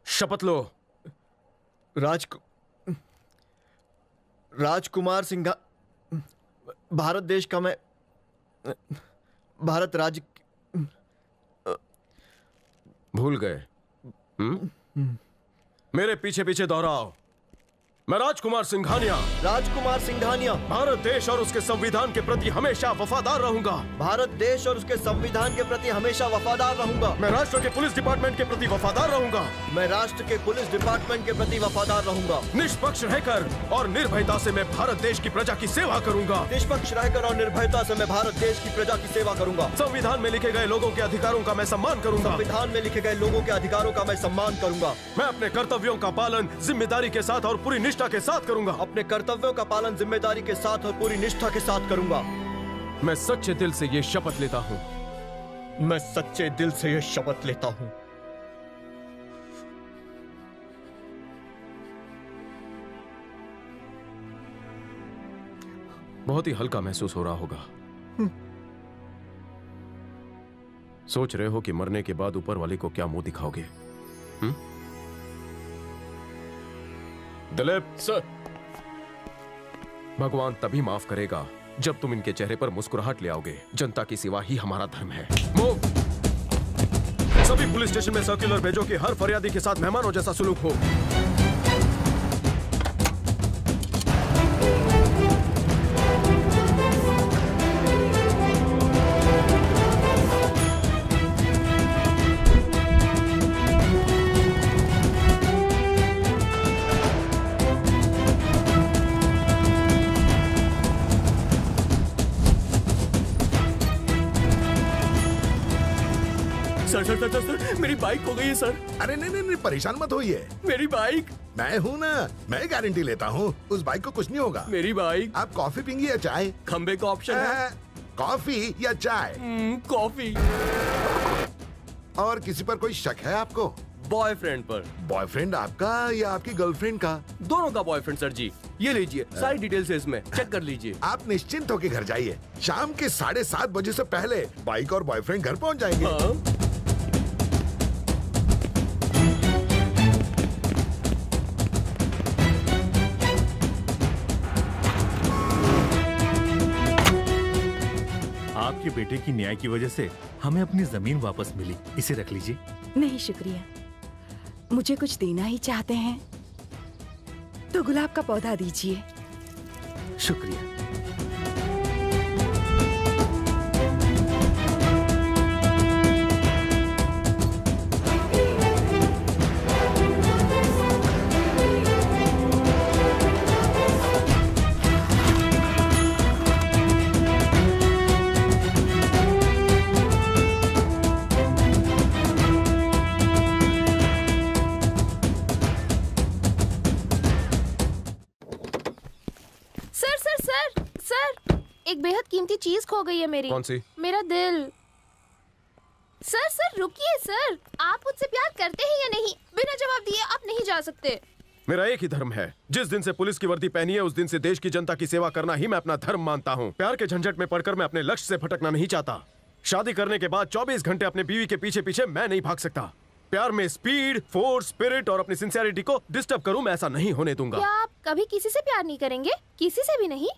शपथ लो। राजकुमार सिंघा, भारत देश का मैं, भारत राज्य। भूल गए? मेरे पीछे पीछे दोहराओ। मैं राजकुमार सिंघानिया भारत देश और उसके संविधान के प्रति हमेशा वफादार रहूंगा। भारत देश और उसके संविधान के प्रति हमेशा वफादार रहूंगा। मैं राष्ट्र के पुलिस डिपार्टमेंट के प्रति वफादार रहूंगा। मैं राष्ट्र के पुलिस डिपार्टमेंट के प्रति वफादार रहूंगा। निष्पक्ष रहकर और निर्भयता से मैं भारत देश की प्रजा की सेवा करूंगा। निष्पक्ष रहकर और निर्भयता से मैं भारत देश की प्रजा की सेवा करूंगा। संविधान में लिखे गए लोगों के अधिकारों का मैं सम्मान करूंगा। संविधान में लिखे गए लोगों के अधिकारों का मैं सम्मान करूंगा। मैं अपने कर्तव्यों का पालन जिम्मेदारी के साथ और पूरी निष्ठा के साथ करूंगा। अपने कर्तव्यों का पालन जिम्मेदारी के साथ और पूरी निष्ठा के साथ करूंगा। मैं सच्चे दिल से ये शपथ लेता हूं। मैं सच्चे दिल से ये शपथ लेता हूं। बहुत ही हल्का महसूस हो रहा होगा। सोच रहे हो कि मरने के बाद ऊपर वाले को क्या मुंह दिखाओगे? दिलीप सर, भगवान तभी माफ करेगा जब तुम इनके चेहरे पर मुस्कुराहट ले आओगे। जनता की सेवा ही हमारा धर्म है। मूव! सभी पुलिस स्टेशन में सर्कुलर भेजो कि हर फरियादी के साथ मेहमानों जैसा सुलूक हो। सर, मेरी बाइक खो गई है सर। अरे नहीं, परेशान मत होइए। मेरी बाइक? मैं हूँ ना, मैं गारंटी लेता हूँ, उस बाइक को कुछ नहीं होगा। मेरी बाइक? आप कॉफी पियेंगे या चाय? खंबे का ऑप्शन है। कॉफी या चाय? कॉफी। और किसी पर कोई शक है आपको? बॉयफ्रेंड पर। बॉयफ्रेंड आपका या आपकी गर्लफ्रेंड का? दोनों का बॉयफ्रेंड सर जी। ये लीजिए, सारी डिटेल्स है इसमें, चेक कर लीजिए। आप निश्चिंत होकर घर जाइए। शाम के 7:30 बजे से पहले बाइक और बॉयफ्रेंड घर पहुँच जाएंगे। हाँ? आपके बेटे की न्याय की वजह से हमें अपनी जमीन वापस मिली। इसे रख लीजिए। नहीं शुक्रिया, मुझे कुछ देना ही चाहते हैं तो गुलाब का पौधा दीजिए। शुक्रिया। एक बेहद कीमती चीज खो गई है मेरी। कौन सी? मेरा दिल। सर रुकिए सर, आप मुझसे प्यार करते हैं या नहीं? बिना जवाब दिए आप नहीं जा सकते। मेरा एक ही धर्म है। जिस दिन से पुलिस की वर्दी पहनी है उस दिन से देश की जनता की सेवा करना ही मैं अपना धर्म मानता हूँ। प्यार के झंझट में पड़कर मैं अपने लक्ष्य से भटकना नहीं चाहता। शादी करने के बाद 24 घंटे अपने बीवी के पीछे पीछे मैं नहीं भाग सकता। प्यार में स्पीड, फोर्स, स्पिरिट और अपनी सिंसियरिटी को डिस्टर्ब करूं, मैं ऐसा नहीं होने दूंगा। क्या आप कभी किसी से प्यार नहीं करेंगे? किसी से भी नहीं?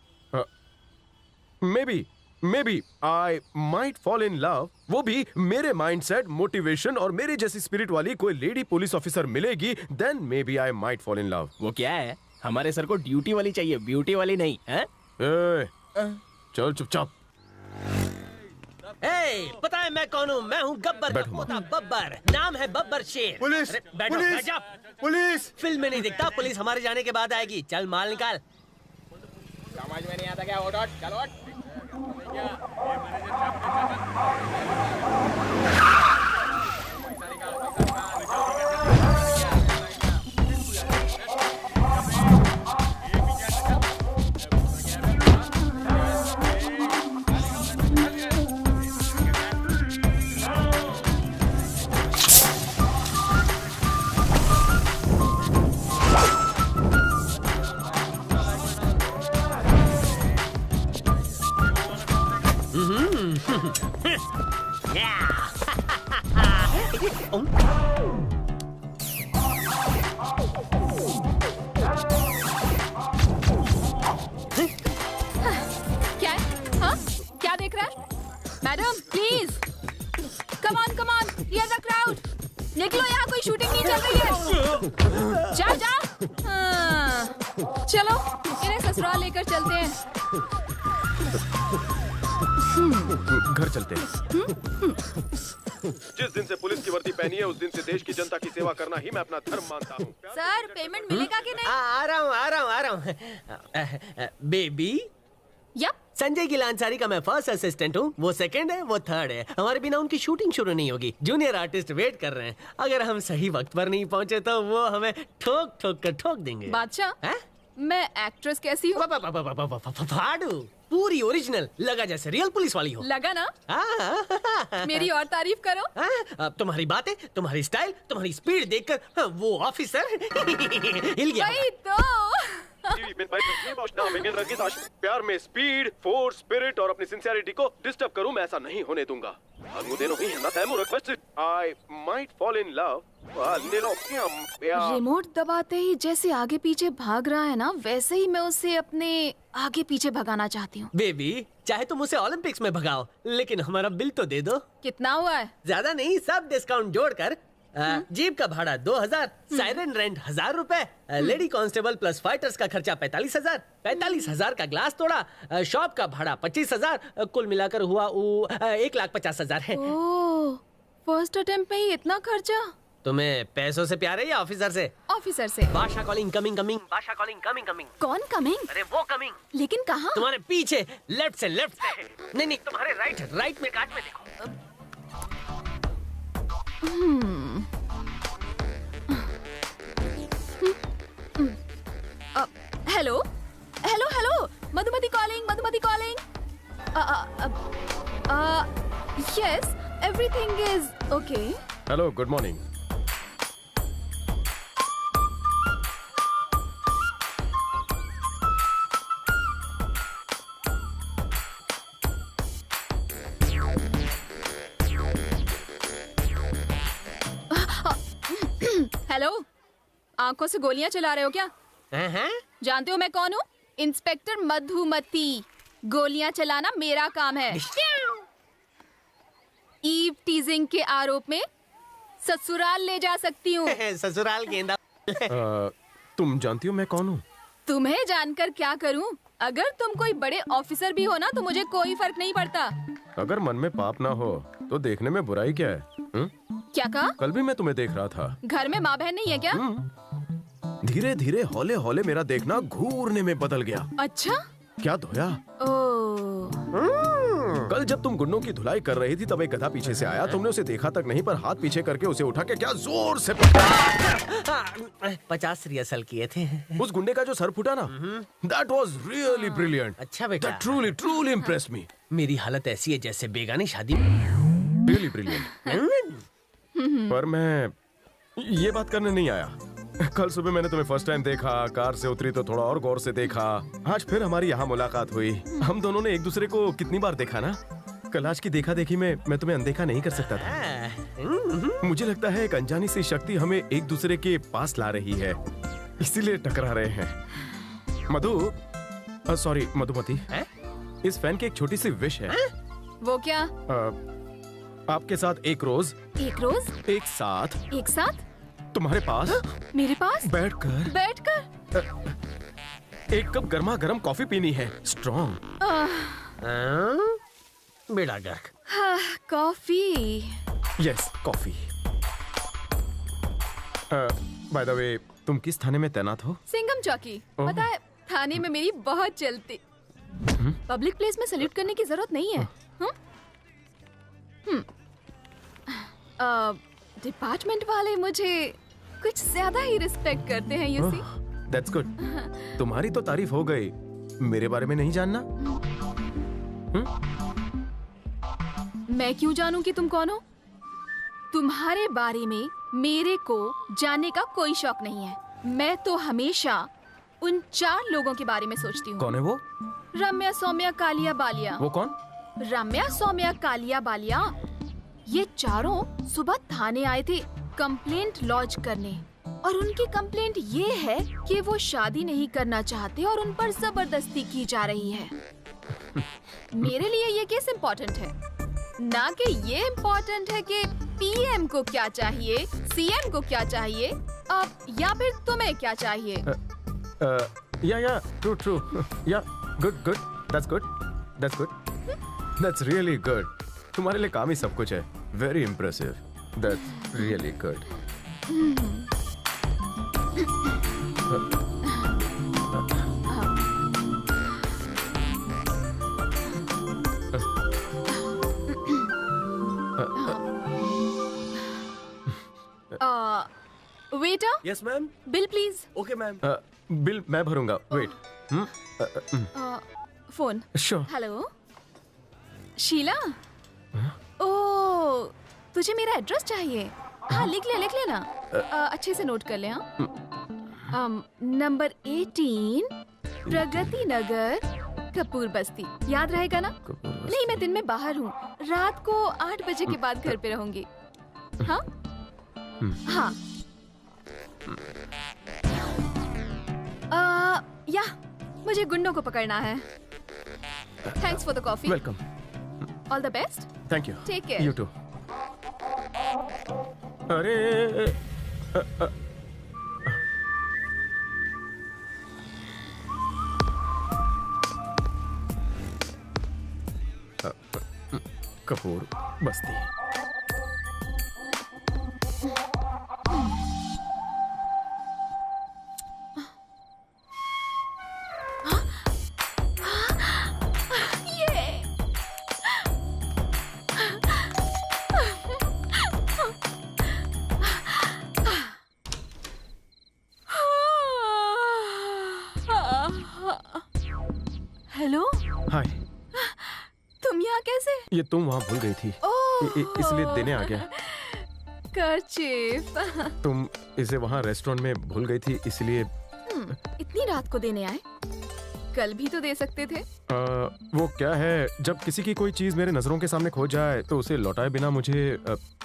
Maybe I might fall in love। वो भी मेरे माइंडसेट, मोटिवेशन और मेरे जैसी स्पिरिट वाली कोई लेडी पुलिस ऑफिसर मिलेगी, then maybe I might fall in love। वो क्या है? हमारे सर को ड्यूटी वाली चाहिए, ब्यूटी वाली नहीं है? चल चुपचाप। पता है मैं कौन हूँ? मैं हूँ गब्बर का पोता बब्बर। नाम है बब्बर शेर। Police, police, police. फिल्म में नहीं दिखता, पुलिस हमारे जाने के बाद आएगी। चल माल निकाल। समझ में नहीं आता क्या? ओट चलो। क्या है? हाँ? क्या देख रहा है? Madam please come on here the crowd. निकलो, यहाँ कोई शूटिंग नहीं चल रही है। जा जा। हाँ, चलो इन्हें ससुराल लेकर चलते हैं। घर चलते हैं। जिस दिन से पुलिस की वर्दी पहनी है उस दिन से देश की जनता की सेवा करना ही मैं अपना धर्म मानता हूँ। सर पेमेंट मिलेगा कि नहीं? आ रहा हूँ। Baby, yup. संजय गिल अंसारी का मैं फर्स्ट असिस्टेंट हूँ, वो सेकंड है, वो थर्ड है। हमारे बिना उनकी शूटिंग शुरू नहीं होगी। जूनियर आर्टिस्ट वेट कर रहे हैं। अगर हम सही वक्त पर नहीं पहुँचे तो वो हमें ठोक ठोक कर ठोक देंगे। बादशाह, हैं? मैं एक्ट्रेस कैसी हूँ? फाड़ू, पूरी ओरिजिनल, लगा जैसे रियल पुलिस वाली हो। लगा ना? मेरी और तारीफ करो। तुम्हारी बातें, तुम्हारी स्टाइल, तुम्हारी स्पीड देखकर वो ऑफिसर हिल गया। वही तो। प्यार में स्पीड, फोर्स, स्पिरिट और अपनी सिंसियरिटी को डिस्टर्ब करूं, मैं ऐसा नहीं होने दूंगा। रिमोट दबाते ही जैसे आगे पीछे भाग रहा है ना, वैसे ही मैं उसे अपने आगे पीछे भगाना चाहती हूँ। बेबी, चाहे तुम उसे ओलंपिक्स में भगाओ, लेकिन हमारा बिल तो दे दो। कितना हुआ है? ज्यादा नहीं, सब डिस्काउंट जोड़कर। जीप का भाड़ा 2000, साइरन रेंट 1000 रुपए, लेडी कांस्टेबल प्लस फाइटर्स का खर्चा 45,000, 45,000 का ग्लास तोड़ा, शॉप का भाड़ा 25,000, कुल मिलाकर हुआ 1,50,000 है। ओह, फर्स्ट अटेम्प्ट पे ही इतना खर्चा? तुम्हें पैसों से प्यार है या ऑफिसर से? ऑफिसर से। बादशाह कॉलिंग, कमिंग कमिंग, बादशाह कॉलिंग, कमिंग कमिंग। कौन कमिंग? अरे वो कमिंग। लेकिन कहाँ? तुम्हारे पीछे, लेफ्ट से। नहीं, तुम्हारे राइट में काट में देखो। Hello, Madhumati calling. Yes, everything is okay. Hello, good morning. Hello, आंखों से गोलियां चला रहे हो क्या? जानते हो मैं कौन हूँ? इंस्पेक्टर मधुमती। गोलियां चलाना मेरा काम है। ईव टीजिंग के आरोप में ससुराल ले जा सकती हूँ। ससुराल गेंदा। तुम जानती हो मैं कौन हूँ? तुम्हें जानकर क्या करूँ? अगर तुम कोई बड़े ऑफिसर भी हो ना तो मुझे कोई फर्क नहीं पड़ता। अगर मन में पाप ना हो तो देखने में बुराई क्या है? क्या कहा? कल भी मैं तुम्हें देख रहा था। घर में माँ बहन नहीं है क्या? धीरे धीरे हौले हौले मेरा देखना घूरने में बदल गया। अच्छा? क्या धोया? कल जब तुम गुंडों की धुलाई कर रही थी तब एक गधा पीछे से आया। तुमने उसे देखा तक नहीं पर हाथ पीछे करके उसे उठा के क्या जोर से 50 रिहर्सल किए थे। उस गुंडे का जो सर फूटा ना, that was really brilliant. अच्छा बेटा। That truly impressed me. मेरी हालत ऐसी है जैसे बेगानी शादी। Really brilliant. पर मैं ये बात करने नहीं आया। कल सुबह मैंने तुम्हें फर्स्ट टाइम देखा, कार से उतरी तो थोड़ा और गौर से देखा। आज फिर हमारी यहाँ मुलाकात हुई। हम दोनों ने एक दूसरे को कितनी बार देखा ना। कल आज की देखा देखी में मैं तुम्हें अनदेखा नहीं कर सकता था। मुझे लगता है एक अनजानी सी शक्ति हमें एक दूसरे के पास ला रही है, इसीलिए टकरा रहे हैं। सॉरी मधुमती, इस फैन की एक छोटी सी विश है। वो क्या? आपके साथ एक रोज एक साथ तुम्हारे पास मेरे पास बैठकर एक कप गर्मा गर्म कॉफी पीनी है, स्ट्रॉन्ग। बेड़ा गर्क। Coffee. Yes, coffee. By the way, तुम किस थाने में तैनात हो? सिंघम चौकी। पता है, थाने में मेरी बहुत चलती। पब्लिक प्लेस में सैल्यूट करने की जरूरत नहीं है। डिपार्टमेंट वाले मुझे कुछ ज्यादा ही रिस्पेक्ट करते हैं, यू सी। That's good. तुम्हारी तो तारीफ हो गई, मेरे बारे में नहीं जानना? मैं क्यों जानूं कि तुम कौन हो? तुम्हारे बारे में मेरे को जानने का कोई शौक नहीं है। मैं तो हमेशा उन 4 लोगों के बारे में सोचती हूँ। कौन है वो? रम्या, सौम्या, कालिया, बालिया। वो कौन? रम्या, सौम्या, कालिया, बालिया, ये चारों सुबह थाने आए थे कंप्लेंट लॉन्च करने, और उनकी कंप्लेंट ये है कि वो शादी नहीं करना चाहते और उन पर जबरदस्ती की जा रही है। मेरे लिए ये केस इम्पोर्टेंट है, ना कि ये इम्पोर्टेंट है कि पीएम को क्या चाहिए, सीएम को क्या चाहिए, या फिर तुम्हें क्या चाहिए। या ट्रू या गुड दैट्स रियली गुड। तुम्हारे लिए काम ही सब कुछ है। Very impressive, that's really good. Waiter, yes ma'am. Bill please. Okay ma'am. Bill मैं भरूंगा। Wait. Phone. Sure. Hello Sheela. ओ, तुझे मेरा एड्रेस चाहिए? हाँ, लिख लेना। अच्छे से नोट कर ले। हाँ, नंबर 18 प्रगति नगर, कपूर बस्ती। याद रहेगा ना? नहीं, मैं दिन में बाहर हूँ, रात को 8 बजे के बाद घर पे रहूंगी। हाँ हाँ। या मुझे गुंडों को पकड़ना है। Thanks for the coffee. Welcome. All the best. Thank you. Take care. You too. अरे कपूर बस्ती। हेलो। हाय। तुम यहाँ कैसे? ये तुम वहाँ भूल गई थी, इसलिए देने आ गया। कर्चीफ। तुम इसे वहाँ रेस्टोरेंट में भूल गई थी, इसलिए। इतनी रात को देने आए? कल भी तो दे सकते थे। वो क्या है, जब किसी की कोई चीज मेरे नजरों के सामने खो जाए तो उसे लौटाए बिना मुझे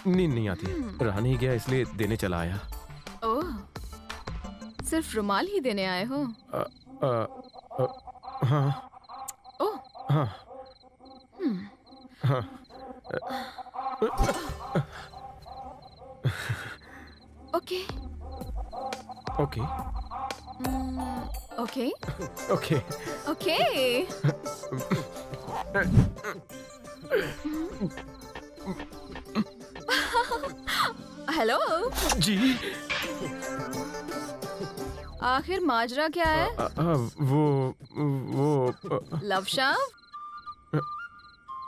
नींद नहीं आती। रहा नहीं गया, इसलिए देने चला आया। ओह, सिर्फ रुमाल ही देने आए हो? हाँ। ओह। हाँ। हाँ। Okay. Okay. Okay. Okay. Okay. Hello जी। आखिर माजरा क्या है? वो लव शाव?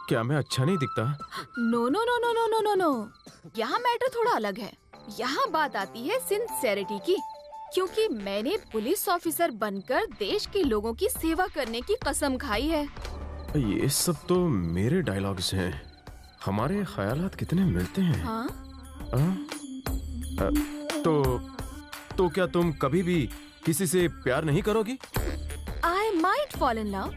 क्या मैं अच्छा नहीं दिखता? No no no no no no no no, यहाँ मैटर थोड़ा अलग है। यहाँ बात आती है सिंसेरिटी की, क्योंकि मैंने पुलिस ऑफिसर बनकर देश के लोगों की सेवा करने की कसम खाई है। ये सब तो मेरे डायलॉग्स हैं। हमारे ख्यालात कितने मिलते हैं। हाँ? तो क्या तुम कभी भी किसी से प्यार नहीं करोगी? I might fall in love,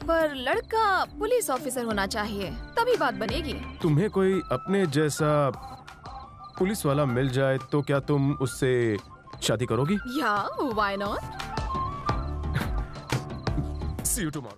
पर लड़का पुलिस ऑफिसर होना चाहिए, तभी बात बनेगी। तुम्हें कोई अपने जैसा पुलिस वाला मिल जाए तो क्या तुम उससे शादी करोगी? या, why not? See you tomorrow.